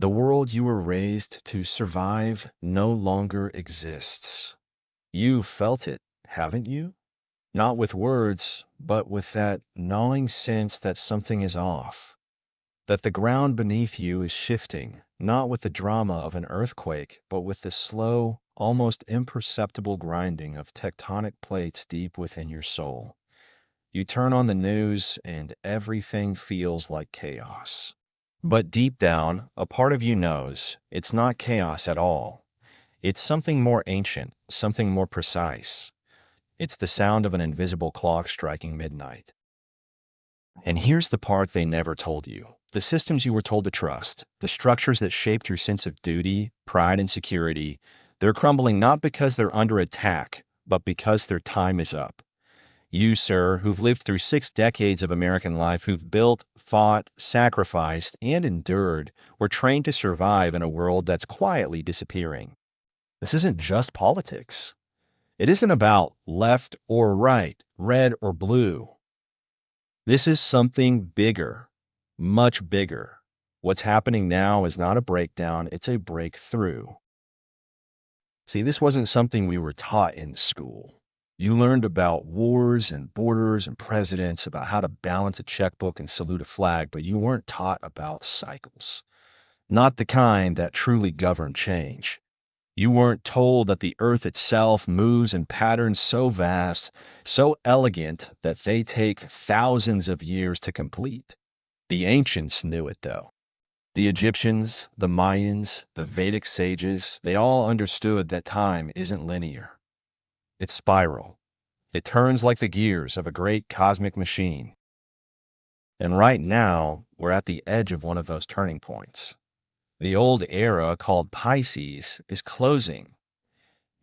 The world you were raised to survive no longer exists. You felt it, haven't you? Not with words, but with that gnawing sense that something is off, that the ground beneath you is shifting, not with the drama of an earthquake, but with the slow, almost imperceptible grinding of tectonic plates deep within your soul. You turn on the news and everything feels like chaos. But deep down, a part of you knows it's not chaos at all. It's something more ancient, something more precise. It's the sound of an invisible clock striking midnight. And here's the part they never told you. The systems you were told to trust, the structures that shaped your sense of duty, pride, and security, they're crumbling not because they're under attack, but because their time is up. You, sir, who've lived through 6 decades of American life, who've built, fought, sacrificed, and endured, were trained to survive in a world that's quietly disappearing. This isn't just politics. It isn't about left or right, red or blue. This is something bigger, much bigger. What's happening now is not a breakdown, it's a breakthrough. See, this wasn't something we were taught in school. You learned about wars and borders and presidents, about how to balance a checkbook and salute a flag, but you weren't taught about cycles. Not the kind that truly govern change. You weren't told that the earth itself moves in patterns so vast, so elegant, that they take thousands of years to complete. The ancients knew it, though. The Egyptians, the Mayans, the Vedic sages, they all understood that time isn't linear. It's spiral. It turns like the gears of a great cosmic machine. And right now, we're at the edge of one of those turning points. The old era called Pisces is closing,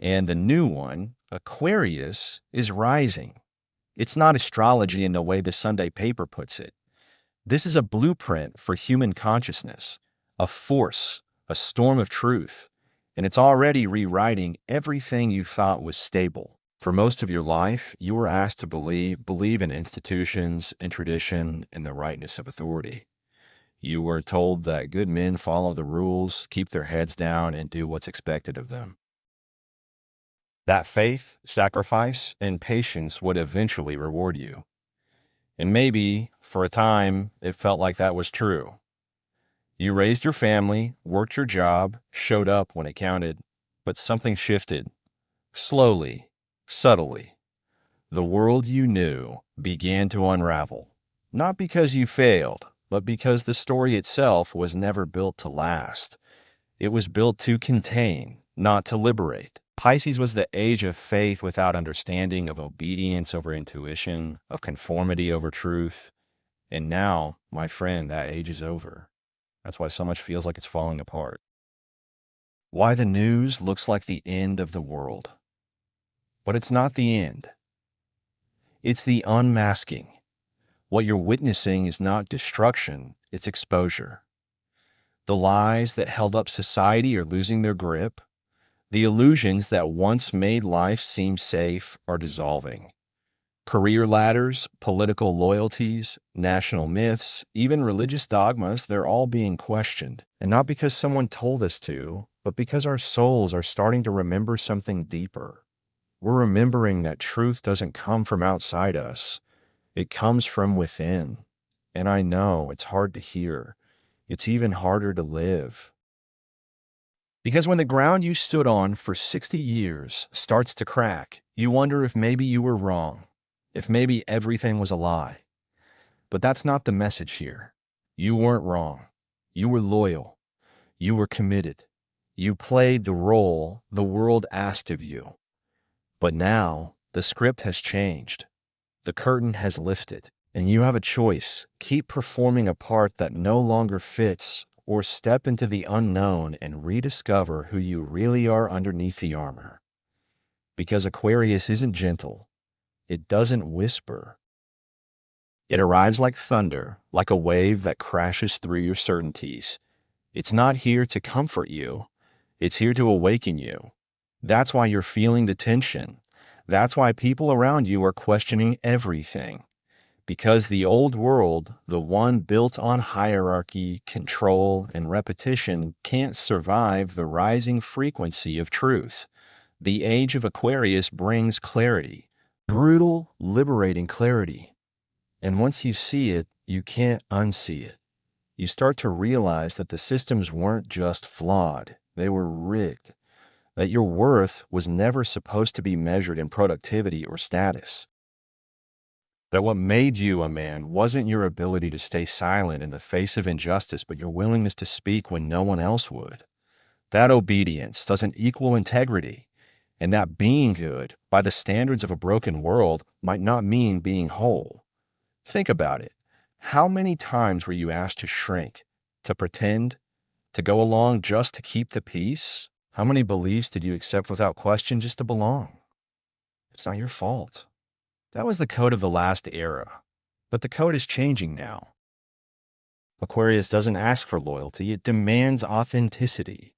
and the new one, Aquarius, is rising. It's not astrology in the way the Sunday paper puts it. This is a blueprint for human consciousness, a force, a storm of truth, and it's already rewriting everything you thought was stable. For most of your life, you were asked to believe in institutions, in tradition, in the rightness of authority. You were told that good men follow the rules, keep their heads down, and do what's expected of them. That faith, sacrifice, and patience would eventually reward you. And maybe, for a time, it felt like that was true. You raised your family, worked your job, showed up when it counted, but something shifted. Slowly, subtly. The world you knew began to unravel. Not because you failed, but because the story itself was never built to last. It was built to contain, not to liberate. Pisces was the age of faith without understanding, of obedience over intuition, of conformity over truth. And now, my friend, that age is over. That's why so much feels like it's falling apart. Why the news looks like the end of the world. But it's not the end. It's the unmasking. What you're witnessing is not destruction, it's exposure. The lies that held up society are losing their grip. The illusions that once made life seem safe are dissolving. Career ladders, political loyalties, national myths, even religious dogmas, they're all being questioned. And not because someone told us to, but because our souls are starting to remember something deeper. We're remembering that truth doesn't come from outside us. It comes from within. And I know it's hard to hear. It's even harder to live. Because when the ground you stood on for 60 years starts to crack, you wonder if maybe you were wrong, if maybe everything was a lie. But that's not the message here. You weren't wrong. You were loyal. You were committed. You played the role the world asked of you. But now, the script has changed. The curtain has lifted, and you have a choice. Keep performing a part that no longer fits, or step into the unknown and rediscover who you really are underneath the armor. Because Aquarius isn't gentle. It doesn't whisper. It arrives like thunder, like a wave that crashes through your certainties. It's not here to comfort you. It's here to awaken you. That's why you're feeling the tension. That's why people around you are questioning everything. Because the old world, the one built on hierarchy, control, and repetition, can't survive the rising frequency of truth. The Age of Aquarius brings clarity, brutal, liberating clarity. And once you see it, you can't unsee it. You start to realize that the systems weren't just flawed, they were rigged. That your worth was never supposed to be measured in productivity or status. That what made you a man wasn't your ability to stay silent in the face of injustice, but your willingness to speak when no one else would. That obedience doesn't equal integrity, and that being good, by the standards of a broken world, might not mean being whole. Think about it. How many times were you asked to shrink, to pretend, to go along just to keep the peace? How many beliefs did you accept without question just to belong? It's not your fault. That was the code of the last era. But the code is changing now. Aquarius doesn't ask for loyalty, it demands authenticity.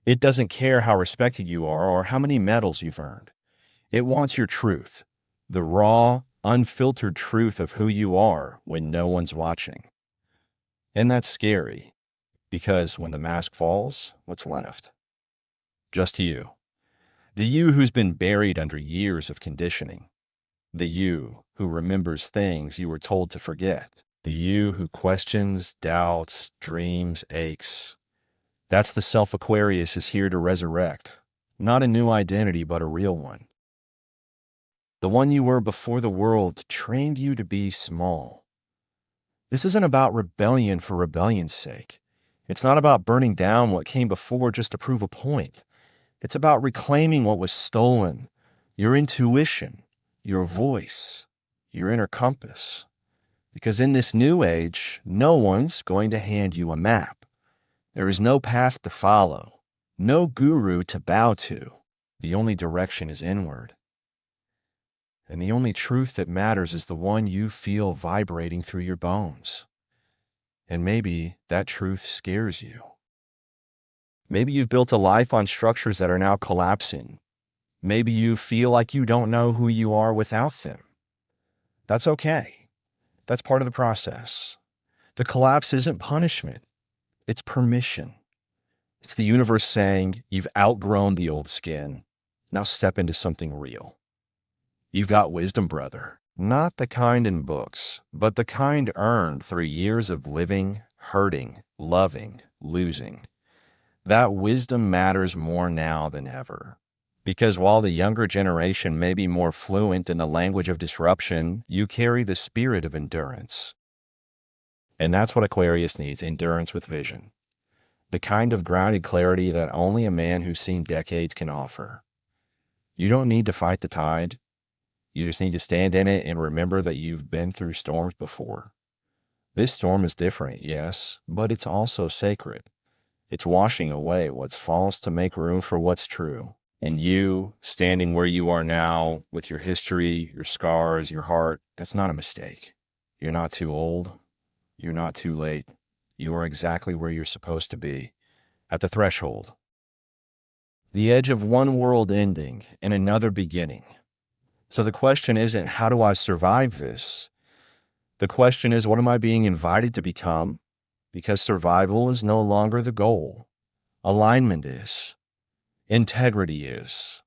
It doesn't care how respected you are or how many medals you've earned. It wants your truth, the raw, unfiltered truth of who you are when no one's watching. And that's scary, because when the mask falls, what's left? Just you. The you who's been buried under years of conditioning. The you who remembers things you were told to forget. The you who questions, doubts, dreams, aches. That's the self Aquarius is here to resurrect. Not a new identity, but a real one. The one you were before the world trained you to be small. This isn't about rebellion for rebellion's sake. It's not about burning down what came before just to prove a point. It's about reclaiming what was stolen, your intuition, your voice, your inner compass. Because in this new age, no one's going to hand you a map. There is no path to follow, no guru to bow to. The only direction is inward. And the only truth that matters is the one you feel vibrating through your bones. And maybe that truth scares you. Maybe you've built a life on structures that are now collapsing. Maybe you feel like you don't know who you are without them. That's okay. That's part of the process. The collapse isn't punishment. It's permission. It's the universe saying, you've outgrown the old skin. Now step into something real. You've got wisdom, brother. Not the kind in books, but the kind earned through years of living, hurting, loving, losing. That wisdom matters more now than ever. Because while the younger generation may be more fluent in the language of disruption, you carry the spirit of endurance. And that's what Aquarius needs, endurance with vision. The kind of grounded clarity that only a man who's seen decades can offer. You don't need to fight the tide. You just need to stand in it and remember that you've been through storms before. This storm is different, yes, but it's also sacred. It's washing away what's false to make room for what's true. And you, standing where you are now, with your history, your scars, your heart, that's not a mistake. You're not too old. You're not too late. You are exactly where you're supposed to be, at the threshold. The edge of one world ending and another beginning. So the question isn't, how do I survive this? The question is, what am I being invited to become? Because survival is no longer the goal. Alignment is. Integrity is.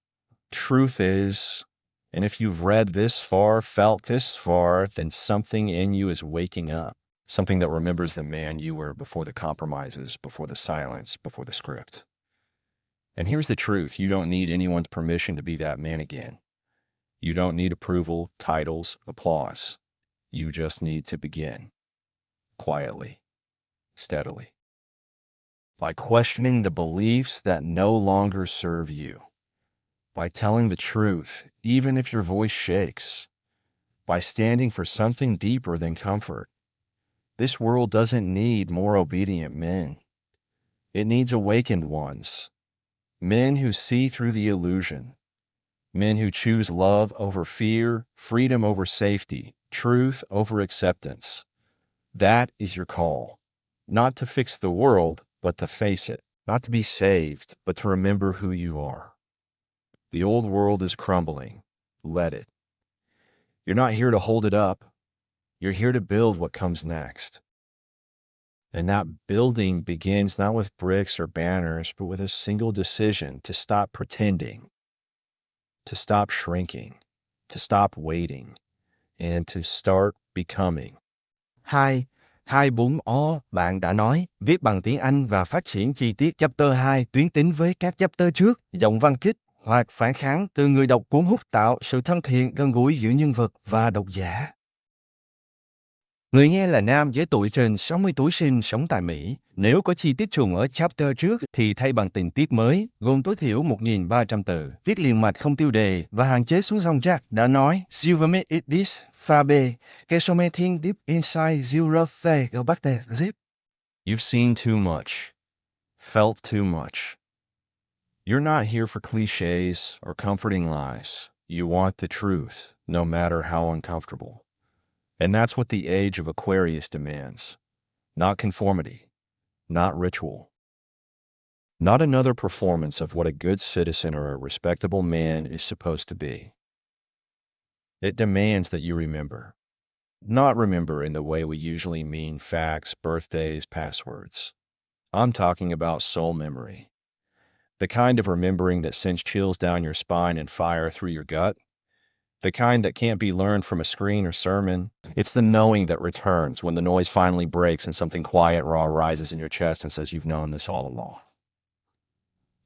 Truth is. And if you've read this far, felt this far, then something in you is waking up. Something that remembers the man you were before the compromises, before the silence, before the script. And here's the truth. You don't need anyone's permission to be that man again. You don't need approval, titles, applause. You just need to begin. Quietly. Steadily. By questioning the beliefs that no longer serve you. By telling the truth, even if your voice shakes. By standing for something deeper than comfort. This world doesn't need more obedient men. It needs awakened ones. Men who see through the illusion. Men who choose love over fear, freedom over safety, truth over acceptance. That is your call. Not to fix the world, but to face it. Not to be saved, but to remember who you are. The old world is crumbling. Let it. You're not here to hold it up. You're here to build what comes next. And that building begins not with bricks or banners, but with a single decision to stop pretending, to stop shrinking, to stop waiting, and to start becoming. 2. 24O, bạn đã nói, viết bằng tiếng Anh và phát triển chi tiết chapter 2 tuyến tính với các chapter trước, giọng văn kích hoặc phản kháng từ người đọc cuốn hút tạo sự thân thiện gần gũi giữa nhân vật và độc giả. Người nghe là nam với tuổi trên 60 tuổi sinh sống tại Mỹ. Nếu có chi tiết trùng ở chapter trước thì thay bằng tình tiết mới, gồm tối thiểu 1.300 từ, viết liền mạch không tiêu đề và hạn chế xuống dòng Jack đã nói Silvermate it this, Fabe, Kesometin deep inside zero the Gobate zip. You've seen too much, felt too much. You're not here for cliches or comforting lies. You want the truth, no matter how uncomfortable. And that's what the Age of Aquarius demands. Not conformity, not ritual, not another performance of what a good citizen or a respectable man is supposed to be. It demands that you remember. Not remember in the way we usually mean facts, birthdays, passwords. I'm talking about soul memory. The kind of remembering that sends chills down your spine and fire through your gut. The kind that can't be learned from a screen or sermon. It's the knowing that returns when the noise finally breaks and something quiet, raw rises in your chest and says you've known this all along.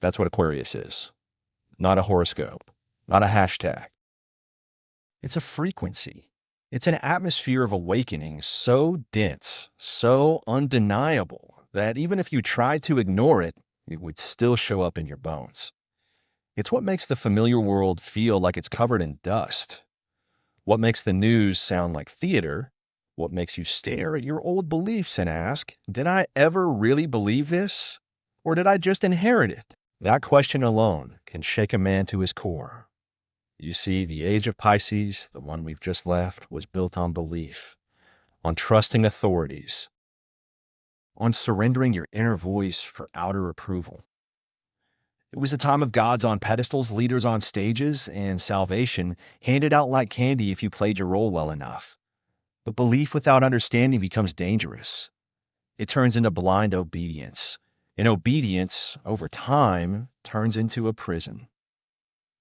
That's what Aquarius is. Not a horoscope. Not a hashtag. It's a frequency. It's an atmosphere of awakening so dense, so undeniable, that even if you tried to ignore it, it would still show up in your bones. It's what makes the familiar world feel like it's covered in dust. What makes the news sound like theater. What makes you stare at your old beliefs and ask, did I ever really believe this? Or did I just inherit it? That question alone can shake a man to his core. You see, the age of Pisces, the one we've just left, was built on belief, on trusting authorities, on surrendering your inner voice for outer approval. It was a time of gods on pedestals, leaders on stages, and salvation handed out like candy if you played your role well enough. But belief without understanding becomes dangerous. It turns into blind obedience. And obedience, over time, turns into a prison.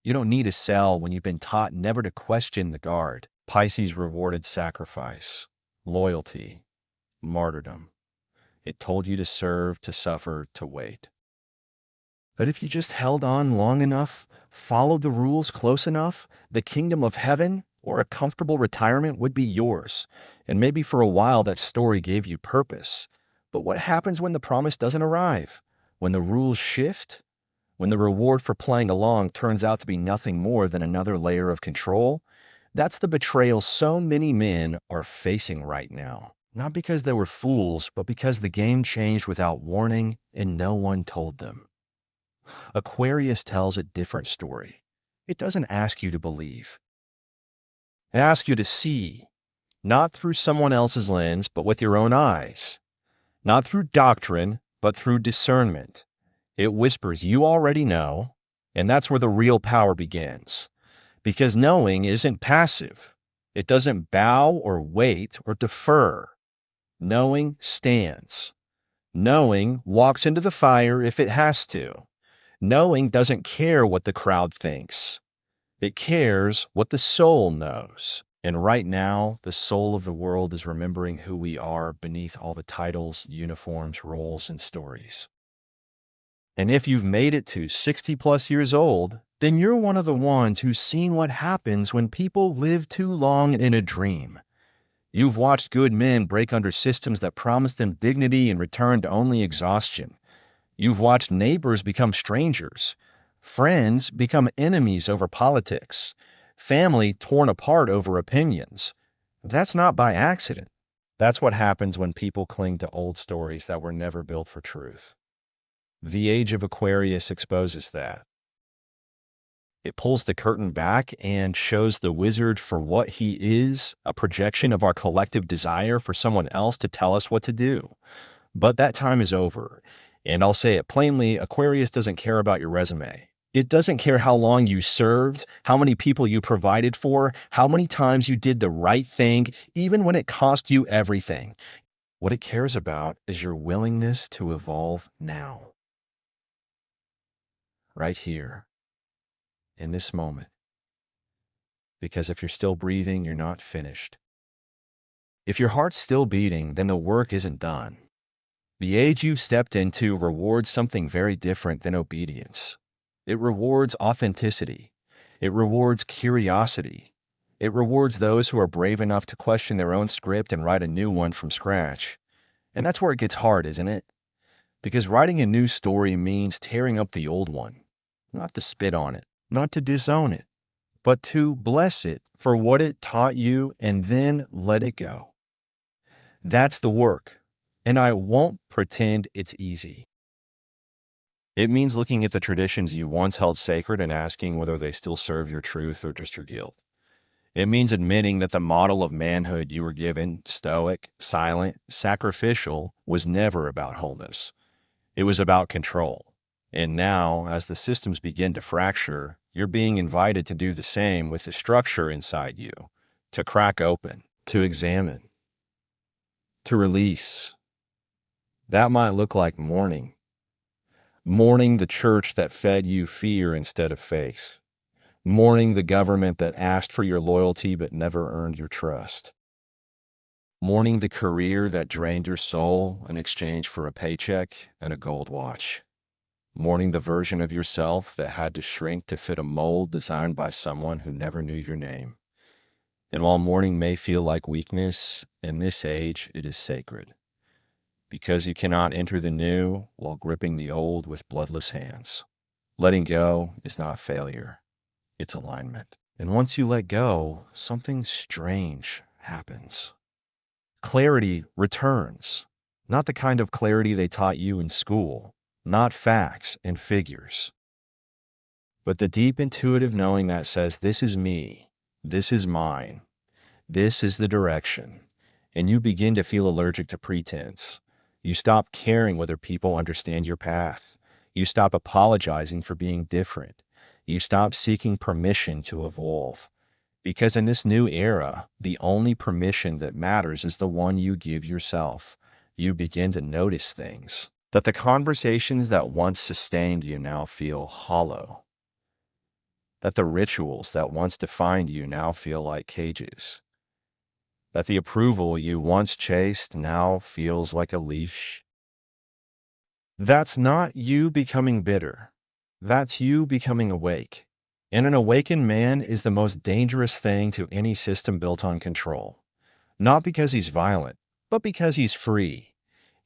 You don't need a cell when you've been taught never to question the guard. Pisces rewarded sacrifice, loyalty, martyrdom. It told you to serve, to suffer, to wait. But if you just held on long enough, followed the rules close enough, the kingdom of heaven or a comfortable retirement would be yours. And maybe for a while that story gave you purpose. But what happens when the promise doesn't arrive? When the rules shift? When the reward for playing along turns out to be nothing more than another layer of control? That's the betrayal so many men are facing right now. Not because they were fools, but because the game changed without warning and no one told them. Aquarius tells a different story. It doesn't ask you to believe. It asks you to see, not through someone else's lens, but with your own eyes. Not through doctrine, but through discernment. It whispers, you already know, and that's where the real power begins. Because knowing isn't passive. It doesn't bow or wait or defer. Knowing stands. Knowing walks into the fire if it has to. Knowing doesn't care what the crowd thinks. It cares what the soul knows. And right now, the soul of the world is remembering who we are beneath all the titles, uniforms, roles, and stories. And if you've made it to 60 plus years old, then you're one of the ones who's seen what happens when people live too long in a dream. You've watched good men break under systems that promised them dignity and return to only exhaustion. You've watched neighbors become strangers, friends become enemies over politics, family torn apart over opinions. That's not by accident. That's what happens when people cling to old stories that were never built for truth. The Age of Aquarius exposes that. It pulls the curtain back and shows the wizard for what he is, a projection of our collective desire for someone else to tell us what to do. But that time is over. And I'll say it plainly, Aquarius doesn't care about your resume. It doesn't care how long you served, how many people you provided for, how many times you did the right thing, even when it cost you everything. What it cares about is your willingness to evolve now, right here, in this moment. Because if you're still breathing, you're not finished. If your heart's still beating, then the work isn't done. The age you've stepped into rewards something very different than obedience. It rewards authenticity. It rewards curiosity. It rewards those who are brave enough to question their own script and write a new one from scratch. And that's where it gets hard, isn't it? Because writing a new story means tearing up the old one, not to spit on it, not to disown it, but to bless it for what it taught you and then let it go. That's the work, and I won't pretend it's easy. It means looking at the traditions you once held sacred and asking whether they still serve your truth or just your guilt. It means admitting that the model of manhood you were given, stoic, silent, sacrificial, was never about wholeness. It was about control. And now, as the systems begin to fracture, you're being invited to do the same with the structure inside you, to crack open, to examine, to release. That might look like mourning. Mourning the church that fed you fear instead of faith. Mourning the government that asked for your loyalty but never earned your trust. Mourning the career that drained your soul in exchange for a paycheck and a gold watch. Mourning the version of yourself that had to shrink to fit a mold designed by someone who never knew your name. And while mourning may feel like weakness, in this age it is sacred. Because you cannot enter the new while gripping the old with bloodless hands. Letting go is not failure, it's alignment. And once you let go, something strange happens. Clarity returns. Not the kind of clarity they taught you in school, not facts and figures, but the deep intuitive knowing that says, this is me, this is mine, this is the direction. And you begin to feel allergic to pretense. You stop caring whether people understand your path. You stop apologizing for being different. You stop seeking permission to evolve. Because in this new era, the only permission that matters is the one you give yourself. You begin to notice things. That the conversations that once sustained you now feel hollow. That the rituals that once defined you now feel like cages. That the approval you once chased now feels like a leash. That's not you becoming bitter. That's you becoming awake. And an awakened man is the most dangerous thing to any system built on control. Not because he's violent, but because he's free.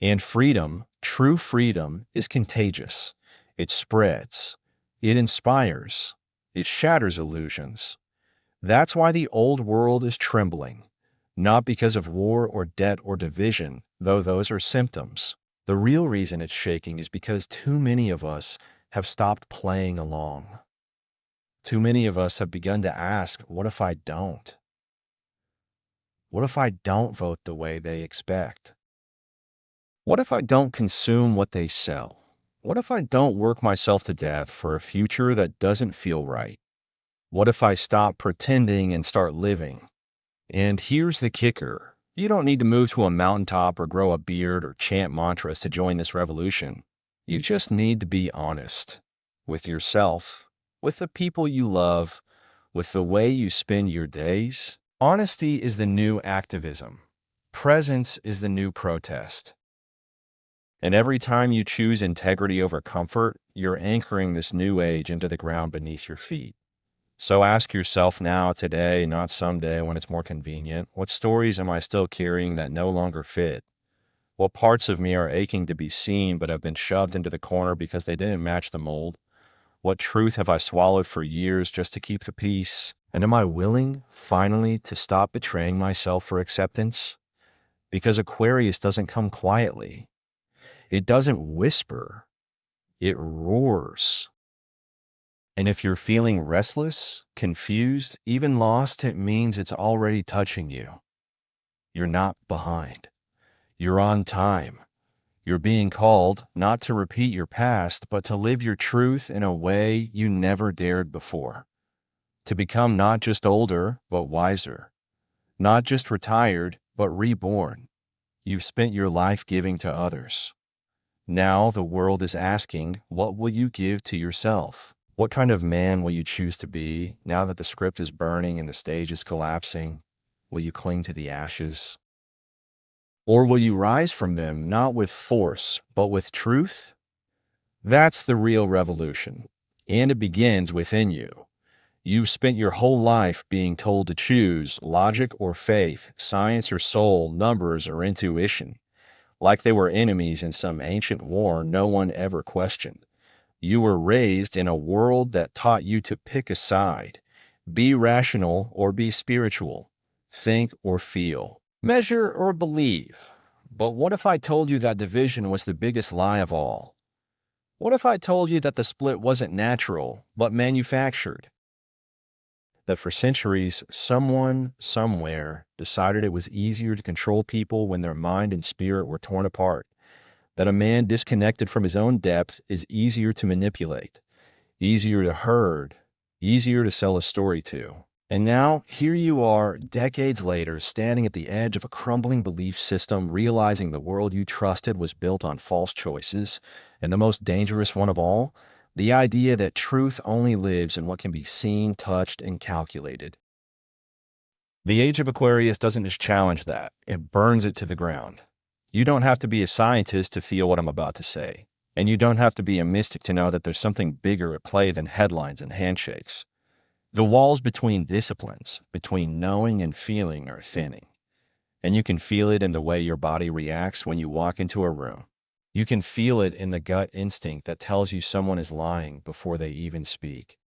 And freedom, true freedom, is contagious. It spreads. It inspires. It shatters illusions. That's why the old world is trembling. Not because of war or debt or division, though those are symptoms. The real reason it's shaking is because too many of us have stopped playing along. Too many of us have begun to ask, what if I don't? What if I don't vote the way they expect? What if I don't consume what they sell? What if I don't work myself to death for a future that doesn't feel right? What if I stop pretending and start living? And here's the kicker. You don't need to move to a mountaintop or grow a beard or chant mantras to join this revolution. You just need to be honest with yourself, with the people you love, with the way you spend your days. Honesty is the new activism. Presence is the new protest. And every time you choose integrity over comfort, you're anchoring this new age into the ground beneath your feet. So ask yourself now, today, not someday when it's more convenient, what stories am I still carrying that no longer fit? What parts of me are aching to be seen but have been shoved into the corner because they didn't match the mold? What truth have I swallowed for years just to keep the peace? And am I willing, finally, to stop betraying myself for acceptance? Because Aquarius doesn't come quietly. It doesn't whisper. It roars. And if you're feeling restless, confused, even lost, it means it's already touching you. You're not behind. You're on time. You're being called not to repeat your past, but to live your truth in a way you never dared before. To become not just older, but wiser. Not just retired, but reborn. You've spent your life giving to others. Now the world is asking, what will you give to yourself? What kind of man will you choose to be now that the script is burning and the stage is collapsing? Will you cling to the ashes? Or will you rise from them, not with force, but with truth? That's the real revolution. And it begins within you. You've spent your whole life being told to choose logic or faith, science or soul, numbers or intuition, like they were enemies in some ancient war no one ever questioned. You were raised in a world that taught you to pick a side, be rational or be spiritual, think or feel, measure or believe. But what if I told you that division was the biggest lie of all? What if I told you that the split wasn't natural, but manufactured? That for centuries, someone, somewhere, decided it was easier to control people when their mind and spirit were torn apart. That a man disconnected from his own depth is easier to manipulate, easier to herd, easier to sell a story to. And now, here you are, decades later, standing at the edge of a crumbling belief system, realizing the world you trusted was built on false choices, and the most dangerous one of all, the idea that truth only lives in what can be seen, touched, and calculated. The Age of Aquarius doesn't just challenge that, it burns it to the ground. You don't have to be a scientist to feel what I'm about to say, and you don't have to be a mystic to know that there's something bigger at play than headlines and handshakes. The walls between disciplines, between knowing and feeling, are thinning. And you can feel it in the way your body reacts when you walk into a room. You can feel it in the gut instinct that tells you someone is lying before they even speak.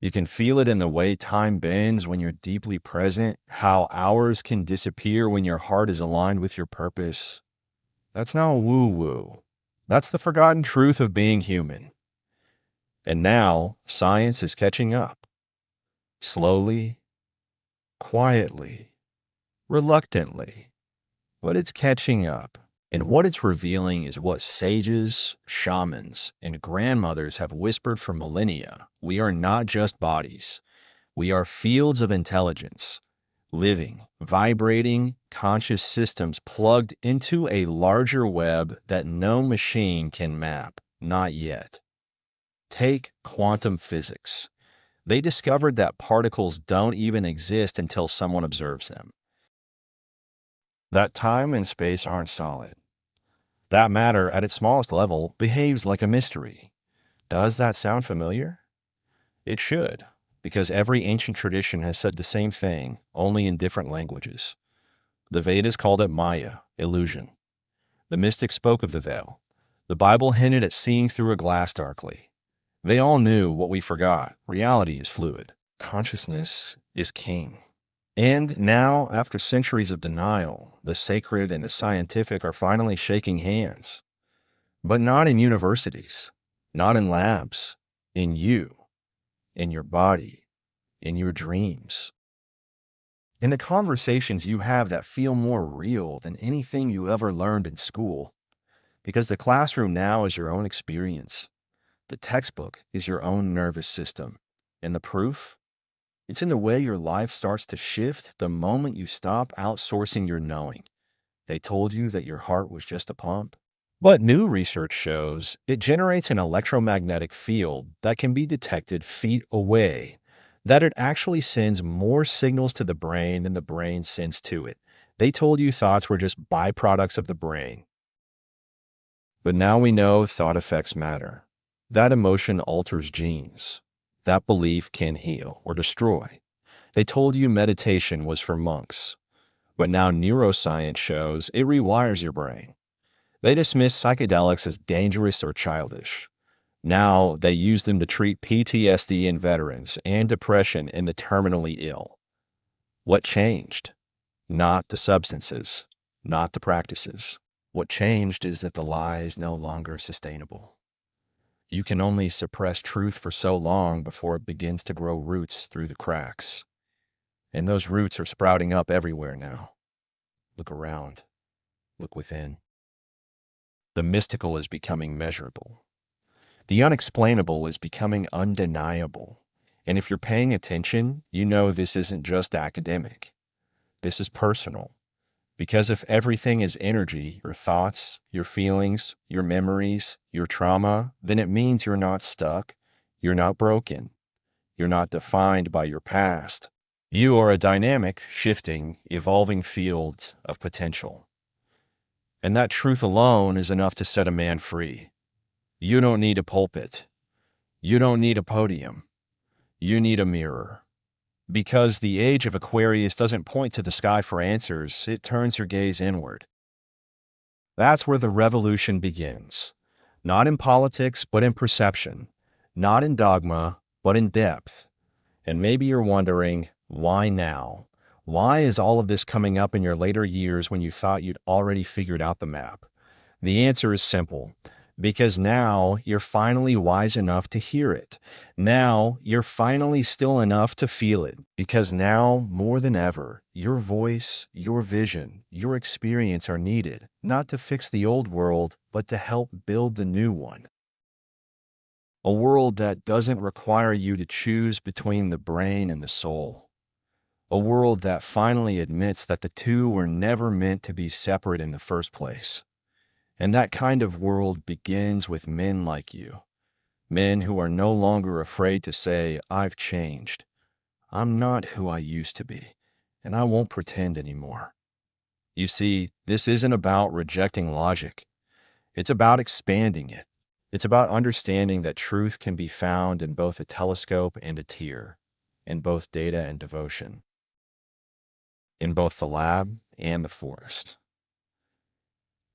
You can feel it in the way time bends when you're deeply present, how hours can disappear when your heart is aligned with your purpose. That's not woo-woo. That's the forgotten truth of being human. And now, science is catching up. Slowly, quietly, reluctantly, but it's catching up. And what it's revealing is what sages, shamans, and grandmothers have whispered for millennia. We are not just bodies. We are fields of intelligence, living, vibrating, conscious systems plugged into a larger web that no machine can map. Not yet. Take quantum physics. They discovered that particles don't even exist until someone observes them. That time and space aren't solid. That matter, at its smallest level, behaves like a mystery. Does that sound familiar? It should, because every ancient tradition has said the same thing, only in different languages. The Vedas called it Maya, illusion. The mystics spoke of the veil. The Bible hinted at seeing through a glass darkly. They all knew what we forgot. Reality is fluid. Consciousness is king. And now, after centuries of denial, the sacred and the scientific are finally shaking hands. But not in universities, not in labs, in you, in your body, in your dreams. In the conversations you have that feel more real than anything you ever learned in school. Because the classroom now is your own experience. The textbook is your own nervous system. And the proof? It's in the way your life starts to shift the moment you stop outsourcing your knowing. They told you that your heart was just a pump. But new research shows it generates an electromagnetic field that can be detected feet away, that it actually sends more signals to the brain than the brain sends to it. They told you thoughts were just byproducts of the brain. But now we know thought effects matter. That emotion alters genes. That belief can heal or destroy. They told you meditation was for monks. But now neuroscience shows it rewires your brain. They dismiss psychedelics as dangerous or childish. Now they use them to treat PTSD in veterans and depression in the terminally ill. What changed? Not the substances, not the practices. What changed is that the lie is no longer sustainable. You can only suppress truth for so long before it begins to grow roots through the cracks. And those roots are sprouting up everywhere now. Look around. Look within. The mystical is becoming measurable. The unexplainable is becoming undeniable. And if you're paying attention, you know this isn't just academic. This is personal. Because if everything is energy, your thoughts, your feelings, your memories, your trauma, then it means you're not stuck, you're not broken, you're not defined by your past. You are a dynamic, shifting, evolving field of potential. And that truth alone is enough to set a man free. You don't need a pulpit. You don't need a podium. You need a mirror. Because the age of Aquarius doesn't point to the sky for answers, it turns your gaze inward. That's where the revolution begins. Not in politics, but in perception. Not in dogma, but in depth. And maybe you're wondering, why now? Why is all of this coming up in your later years when you thought you'd already figured out the map? The answer is simple. Because now you're finally wise enough to hear it. Now you're finally still enough to feel it. Because now, more than ever, your voice, your vision, your experience are needed, not to fix the old world, but to help build the new one. A world that doesn't require you to choose between the brain and the soul. A world that finally admits that the two were never meant to be separate in the first place. And that kind of world begins with men like you. Men who are no longer afraid to say, I've changed. I'm not who I used to be, and I won't pretend anymore. You see, this isn't about rejecting logic. It's about expanding it. It's about understanding that truth can be found in both a telescope and a tear, in both data and devotion, in both the lab and the forest.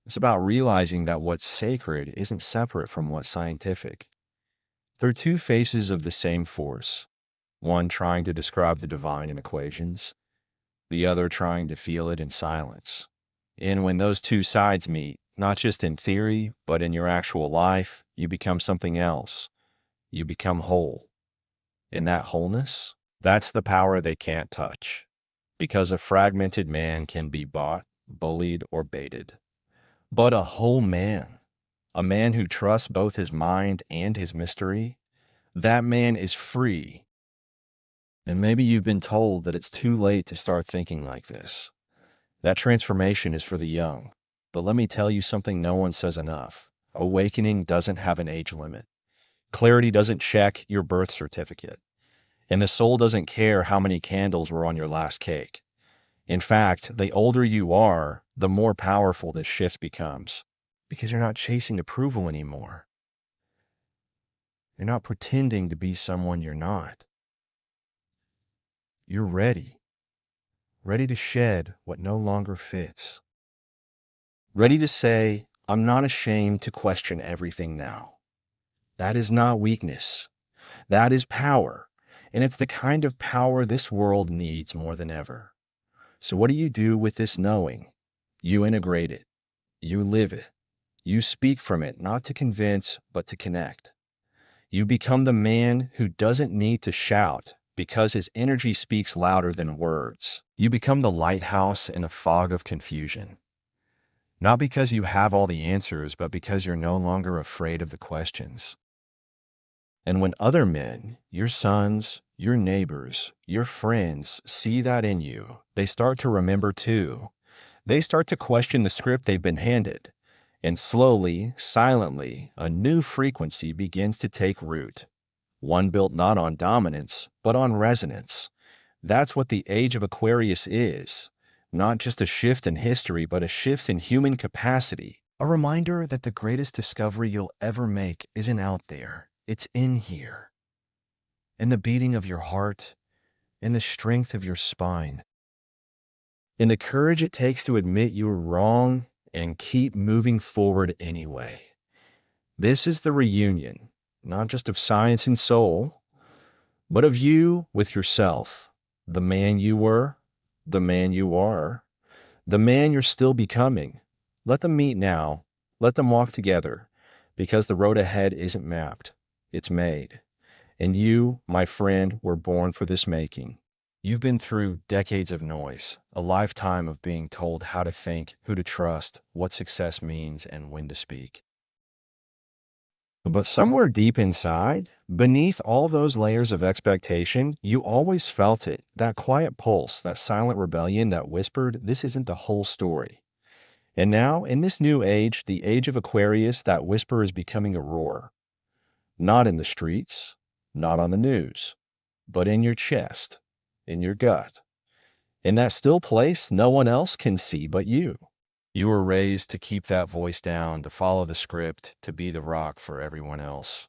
It's about realizing that what's sacred isn't separate from what's scientific. They're two faces of the same force, one trying to describe the divine in equations, the other trying to feel it in silence. And when those two sides meet, not just in theory, but in your actual life, you become something else. You become whole. In that wholeness, that's the power they can't touch. Because a fragmented man can be bought, bullied, or baited. But a whole man, a man who trusts both his mind and his mystery, that man is free. And maybe you've been told that it's too late to start thinking like this. That transformation is for the young. But let me tell you something no one says enough. Awakening doesn't have an age limit. Clarity doesn't check your birth certificate. And the soul doesn't care how many candles were on your last cake. In fact, the older you are, the more powerful this shift becomes. Because you're not chasing approval anymore. You're not pretending to be someone you're not. You're ready. Ready to shed what no longer fits. Ready to say, I'm not ashamed to question everything now. That is not weakness. That is power. And it's the kind of power this world needs more than ever. So what do you do with this knowing? You integrate it. You live it. You speak from it, not to convince, but to connect. You become the man who doesn't need to shout because his energy speaks louder than words. You become the lighthouse in a fog of confusion. Not because you have all the answers, but because you're no longer afraid of the questions. And when other men, your sons, your neighbors, your friends, see that in you, they start to remember too. They start to question the script they've been handed. And slowly, silently, a new frequency begins to take root. One built not on dominance, but on resonance. That's what the Age of Aquarius is. Not just a shift in history, but a shift in human capacity. A reminder that the greatest discovery you'll ever make isn't out there. It's in here. In the beating of your heart, in the strength of your spine. In the courage it takes to admit you were wrong and keep moving forward anyway. This is the reunion, not just of science and soul, but of you with yourself, the man you were, the man you are, the man you're still becoming. Let them meet now. Let them walk together, because the road ahead isn't mapped. It's made. And you, my friend, were born for this making. You've been through decades of noise, a lifetime of being told how to think, who to trust, what success means, and when to speak. But somewhere deep inside, beneath all those layers of expectation, you always felt it, that quiet pulse, that silent rebellion that whispered, this isn't the whole story. And now, in this new age, the age of Aquarius, that whisper is becoming a roar. Not in the streets, not on the news, but in your chest, in your gut. In that still place no one else can see but you. You were raised to keep that voice down, to follow the script, to be the rock for everyone else.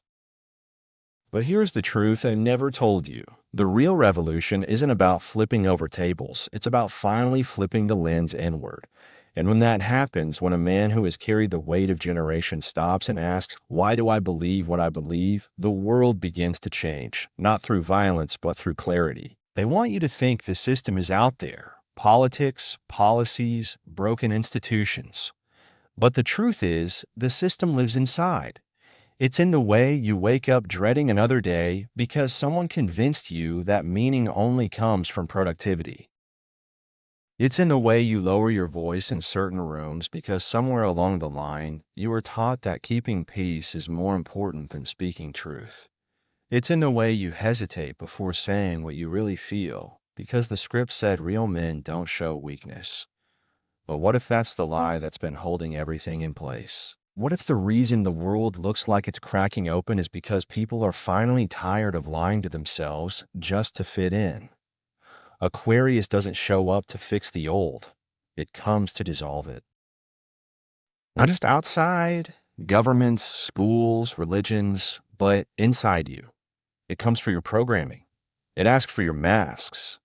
But here's the truth I never told you. The real revolution isn't about flipping over tables. It's about finally flipping the lens inward. And when that happens, when a man who has carried the weight of generations stops and asks, why do I believe what I believe? The world begins to change, not through violence, but through clarity. They want you to think the system is out there. Politics, policies, broken institutions. But the truth is, the system lives inside. It's in the way you wake up dreading another day because someone convinced you that meaning only comes from productivity. It's in the way you lower your voice in certain rooms because somewhere along the line you were taught that keeping peace is more important than speaking truth. It's in the way you hesitate before saying what you really feel because the script said real men don't show weakness. But what if that's the lie that's been holding everything in place? What if the reason the world looks like it's cracking open is because people are finally tired of lying to themselves just to fit in? Aquarius doesn't show up to fix the old. It comes to dissolve it. Not just outside, governments, schools, religions, but inside you. It comes for your programming. It asks for your masks.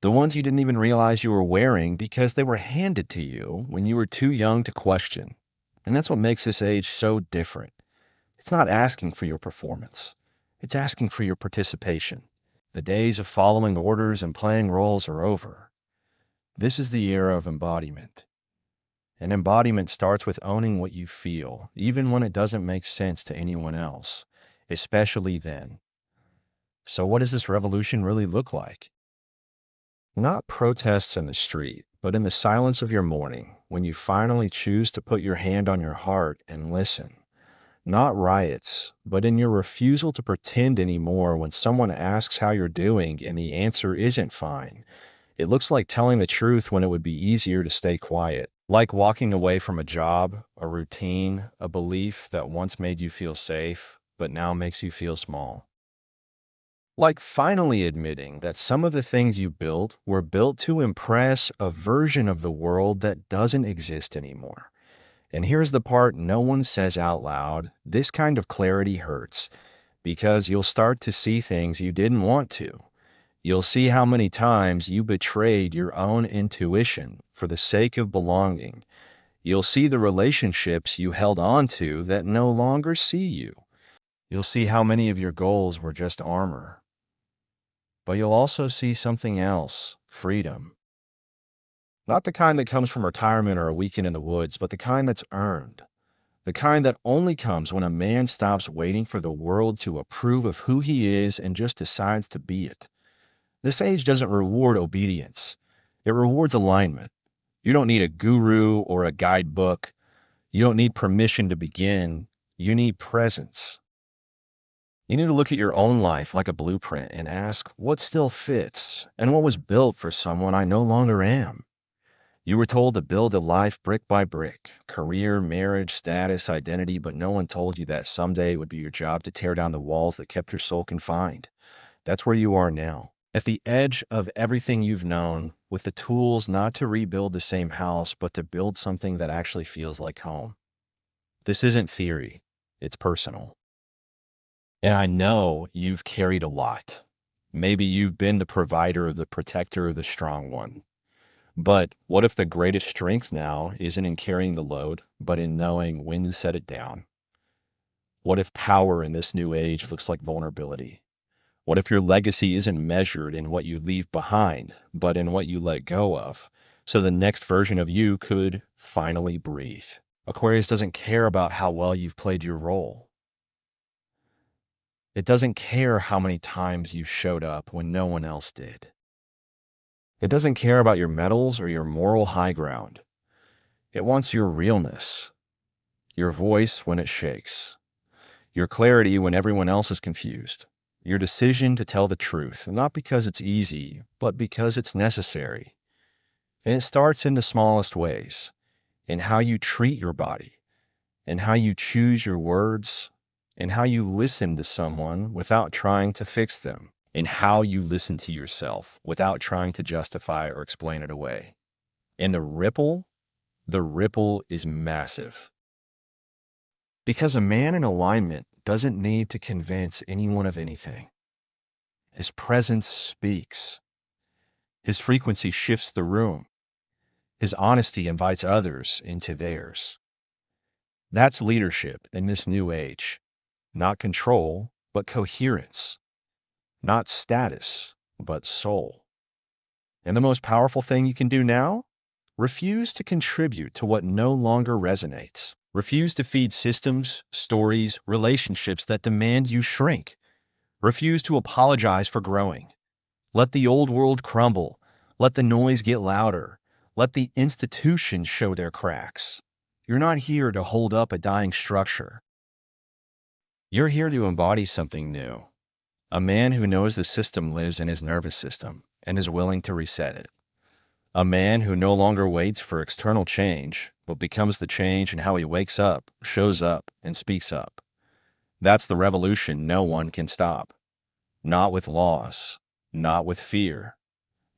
The ones you didn't even realize you were wearing because they were handed to you when you were too young to question. And that's what makes this age so different. It's not asking for your performance. It's asking for your participation. The days of following orders and playing roles are over. This is the era of embodiment. And embodiment starts with owning what you feel, even when it doesn't make sense to anyone else, especially then. So what does this revolution really look like? Not protests in the street, but in the silence of your morning, when you finally choose to put your hand on your heart and listen. Not riots, but in your refusal to pretend anymore when someone asks how you're doing and the answer isn't fine. It looks like telling the truth when it would be easier to stay quiet. Like walking away from a job, a routine, a belief that once made you feel safe, but now makes you feel small. Like finally admitting that some of the things you built were built to impress a version of the world that doesn't exist anymore. And here's the part no one says out loud. This kind of clarity hurts because you'll start to see things you didn't want to. You'll see how many times you betrayed your own intuition for the sake of belonging. You'll see the relationships you held on to that no longer see you. You'll see how many of your goals were just armor. But you'll also see something else, freedom. Not the kind that comes from retirement or a weekend in the woods, but the kind that's earned. The kind that only comes when a man stops waiting for the world to approve of who he is and just decides to be it. This age doesn't reward obedience. It rewards alignment. You don't need a guru or a guidebook. You don't need permission to begin. You need presence. You need to look at your own life like a blueprint and ask what still fits and what was built for someone I no longer am. You were told to build a life brick by brick, career, marriage, status, identity, but no one told you that someday it would be your job to tear down the walls that kept your soul confined. That's where you are now, at the edge of everything you've known, with the tools not to rebuild the same house, but to build something that actually feels like home. This isn't theory, it's personal. And I know you've carried a lot. Maybe you've been the provider, the protector, the strong one. But what if the greatest strength now isn't in carrying the load, but in knowing when to set it down? What if power in this new age looks like vulnerability? What if your legacy isn't measured in what you leave behind, but in what you let go of, so the next version of you could finally breathe? Aquarius doesn't care about how well you've played your role. It doesn't care how many times you showed up when no one else did. It doesn't care about your medals or your moral high ground. It wants your realness, your voice when it shakes, your clarity when everyone else is confused, your decision to tell the truth, not because it's easy, but because it's necessary. And it starts in the smallest ways, in how you treat your body, in how you choose your words, in how you listen to someone without trying to fix them, in how you listen to yourself without trying to justify or explain it away. And the ripple is massive. Because a man in alignment doesn't need to convince anyone of anything. His presence speaks. His frequency shifts the room. His honesty invites others into theirs. That's leadership in this new age. Not control, but coherence. Not status, but soul. And the most powerful thing you can do now? Refuse to contribute to what no longer resonates. Refuse to feed systems, stories, relationships that demand you shrink. Refuse to apologize for growing. Let the old world crumble. Let the noise get louder. Let the institutions show their cracks. You're not here to hold up a dying structure. You're here to embody something new. A man who knows the system lives in his nervous system and is willing to reset it. A man who no longer waits for external change, but becomes the change in how he wakes up, shows up, and speaks up. That's the revolution no one can stop. Not with laws, not with fear,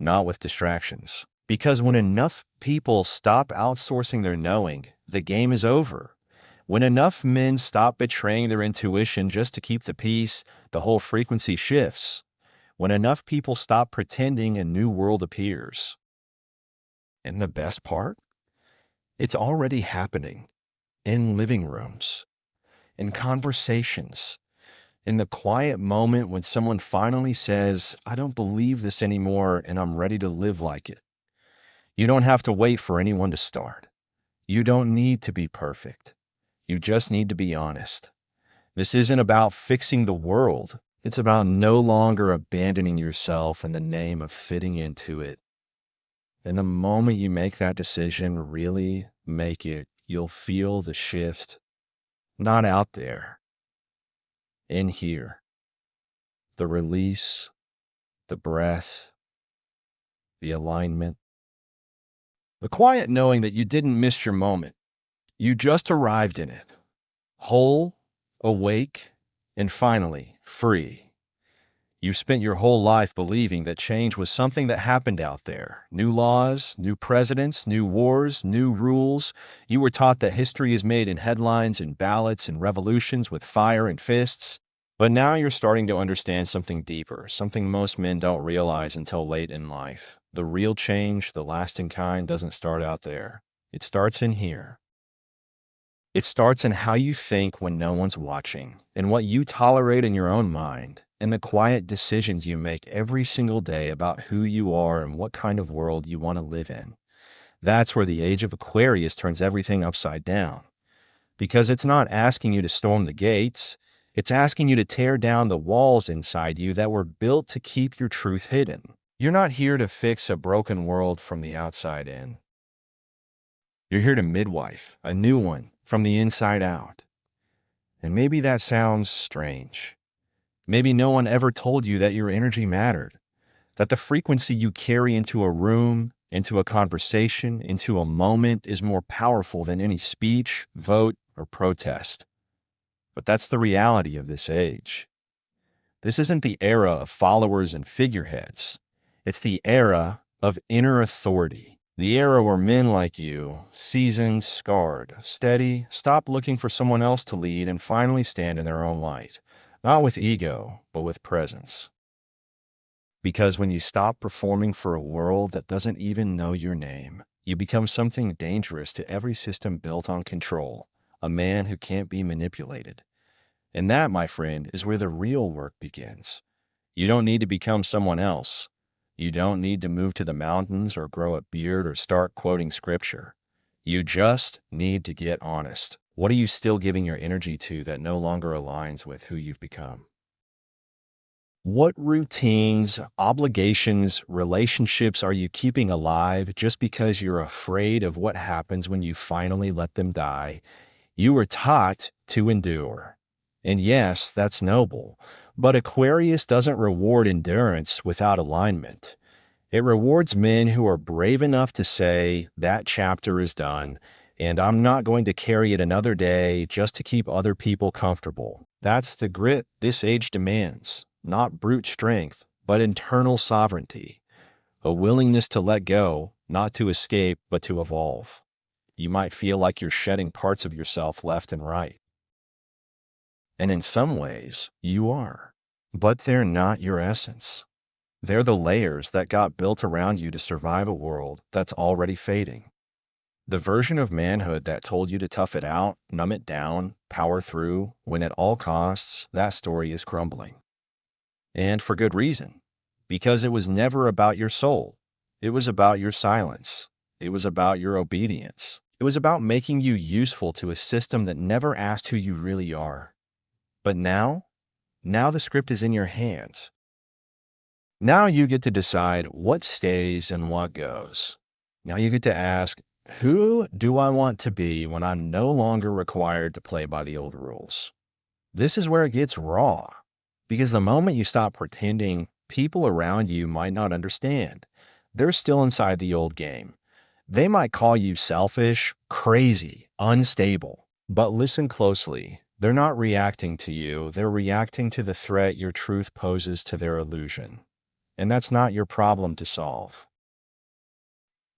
not with distractions. Because when enough people stop outsourcing their knowing, the game is over. When enough men stop betraying their intuition just to keep the peace, the whole frequency shifts. When enough people stop pretending, a new world appears. And the best part? It's already happening. In living rooms, in conversations, in the quiet moment when someone finally says, I don't believe this anymore and I'm ready to live like it. You don't have to wait for anyone to start. You don't need to be perfect. You just need to be honest. This isn't about fixing the world. It's about no longer abandoning yourself in the name of fitting into it. And the moment you make that decision, really make it, you'll feel the shift, not out there, in here. The release, the breath, the alignment. The quiet knowing that you didn't miss your moment. You just arrived in it. Whole, awake, and finally free. You've spent your whole life believing that change was something that happened out there. New laws, new presidents, new wars, new rules. You were taught that history is made in headlines and ballots and revolutions with fire and fists. But now you're starting to understand something deeper, something most men don't realize until late in life. The real change, the lasting kind, doesn't start out there. It starts in here. It starts in how you think when no one's watching, and what you tolerate in your own mind, and the quiet decisions you make every single day about who you are and what kind of world you want to live in. That's where the Age of Aquarius turns everything upside down. Because it's not asking you to storm the gates, it's asking you to tear down the walls inside you that were built to keep your truth hidden. You're not here to fix a broken world from the outside in. You're here to midwife a new one from the inside out. And maybe that sounds strange. Maybe no one ever told you that your energy mattered, that the frequency you carry into a room, into a conversation, into a moment is more powerful than any speech, vote, or protest. But that's the reality of this age. This isn't the era of followers and figureheads. It's the era of inner authority. The era where men like you, seasoned, scarred, steady, stop looking for someone else to lead and finally stand in their own light. Not with ego, but with presence. Because when you stop performing for a world that doesn't even know your name, you become something dangerous to every system built on control, a man who can't be manipulated. And that, my friend, is where the real work begins. You don't need to become someone else. You don't need to move to the mountains or grow a beard or start quoting scripture. You just need to get honest. What are you still giving your energy to that no longer aligns with who you've become? What routines, obligations, relationships are you keeping alive just because you're afraid of what happens when you finally let them die? You were taught to endure. And yes, that's noble. But Aquarius doesn't reward endurance without alignment. It rewards men who are brave enough to say, that chapter is done, and I'm not going to carry it another day just to keep other people comfortable. That's the grit this age demands, not brute strength, but internal sovereignty, a willingness to let go, not to escape, but to evolve. You might feel like you're shedding parts of yourself left and right. And in some ways, you are. But they're not your essence. They're the layers that got built around you to survive a world that's already fading. The version of manhood that told you to tough it out, numb it down, power through, win at all costs, that story is crumbling. And for good reason. Because it was never about your soul. It was about your silence. It was about your obedience. It was about making you useful to a system that never asked who you really are. But now the script is in your hands. Now you get to decide what stays and what goes. Now you get to ask, who do I want to be when I'm no longer required to play by the old rules? This is where it gets raw. Because the moment you stop pretending, people around you might not understand. They're still inside the old game. They might call you selfish, crazy, unstable. But listen closely. They're not reacting to you. They're reacting to the threat your truth poses to their illusion. And that's not your problem to solve.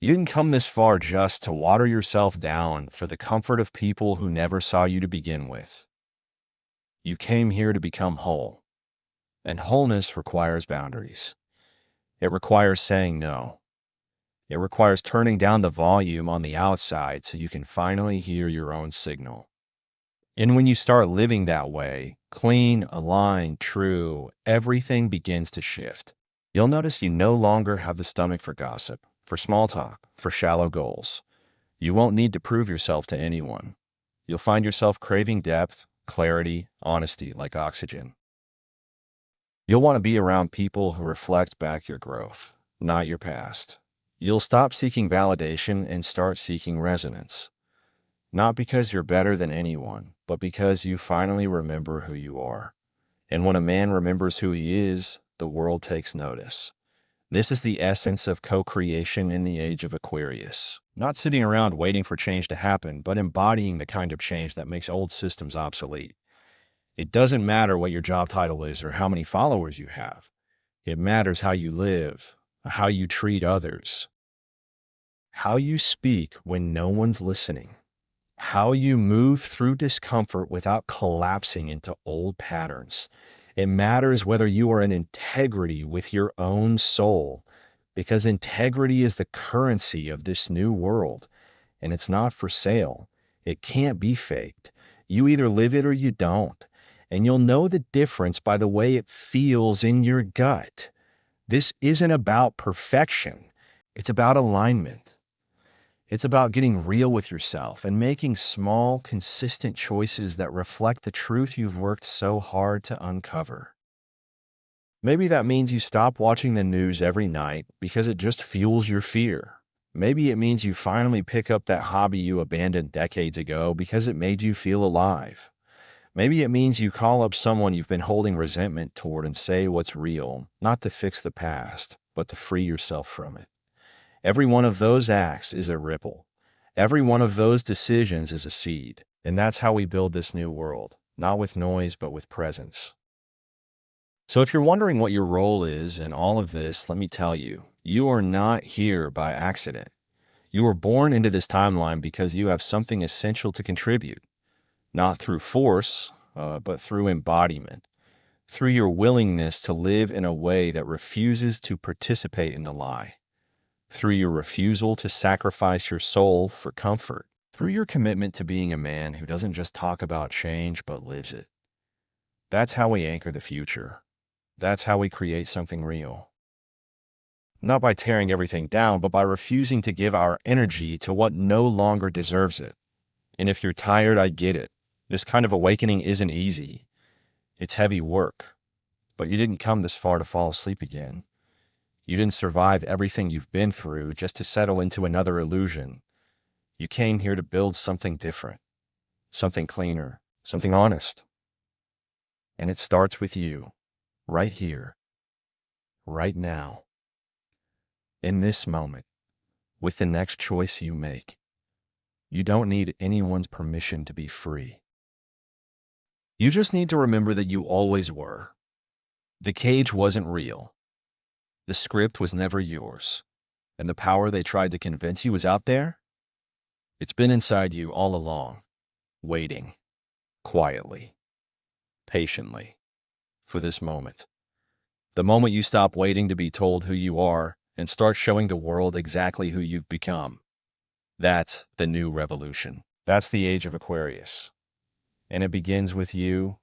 You didn't come this far just to water yourself down for the comfort of people who never saw you to begin with. You came here to become whole. And wholeness requires boundaries. It requires saying no. It requires turning down the volume on the outside so you can finally hear your own signal. And when you start living that way, clean, aligned, true, everything begins to shift. You'll notice you no longer have the stomach for gossip, for small talk, for shallow goals. You won't need to prove yourself to anyone. You'll find yourself craving depth, clarity, honesty like oxygen. You'll want to be around people who reflect back your growth, not your past. You'll stop seeking validation and start seeking resonance. Not because you're better than anyone, but because you finally remember who you are. And when a man remembers who he is, the world takes notice. This is the essence of co-creation in the Age of Aquarius. Not sitting around waiting for change to happen, but embodying the kind of change that makes old systems obsolete. It doesn't matter what your job title is or how many followers you have. It matters how you live, how you treat others, how you speak when no one's listening, how you move through discomfort without collapsing into old patterns. It matters whether you are in integrity with your own soul, because integrity is the currency of this new world, and it's not for sale. It can't be faked. You either live it or you don't, and you'll know the difference by the way it feels in your gut. This isn't about perfection. It's about alignment. It's about getting real with yourself and making small, consistent choices that reflect the truth you've worked so hard to uncover. Maybe that means you stop watching the news every night because it just fuels your fear. Maybe it means you finally pick up that hobby you abandoned decades ago because it made you feel alive. Maybe it means you call up someone you've been holding resentment toward and say what's real, not to fix the past, but to free yourself from it. Every one of those acts is a ripple. Every one of those decisions is a seed. And that's how we build this new world, not with noise, but with presence. So if you're wondering what your role is in all of this, let me tell you, you are not here by accident. You were born into this timeline because you have something essential to contribute, not through force, but through embodiment, through your willingness to live in a way that refuses to participate in the lie, through your refusal to sacrifice your soul for comfort, through your commitment to being a man who doesn't just talk about change but lives it. That's how we anchor the future. That's how we create something real. Not by tearing everything down, but by refusing to give our energy to what no longer deserves it. And if you're tired, I get it. This kind of awakening isn't easy. It's heavy work. But you didn't come this far to fall asleep again. You didn't survive everything you've been through just to settle into another illusion. You came here to build something different, something cleaner, something honest. And it starts with you, right here, right now, in this moment, with the next choice you make. You don't need anyone's permission to be free. You just need to remember that you always were. The cage wasn't real. The script was never yours. And the power they tried to convince you was out there? It's been inside you all along, waiting, quietly, patiently, for this moment. The moment you stop waiting to be told who you are and start showing the world exactly who you've become. That's the new revolution. That's the Age of Aquarius. And it begins with you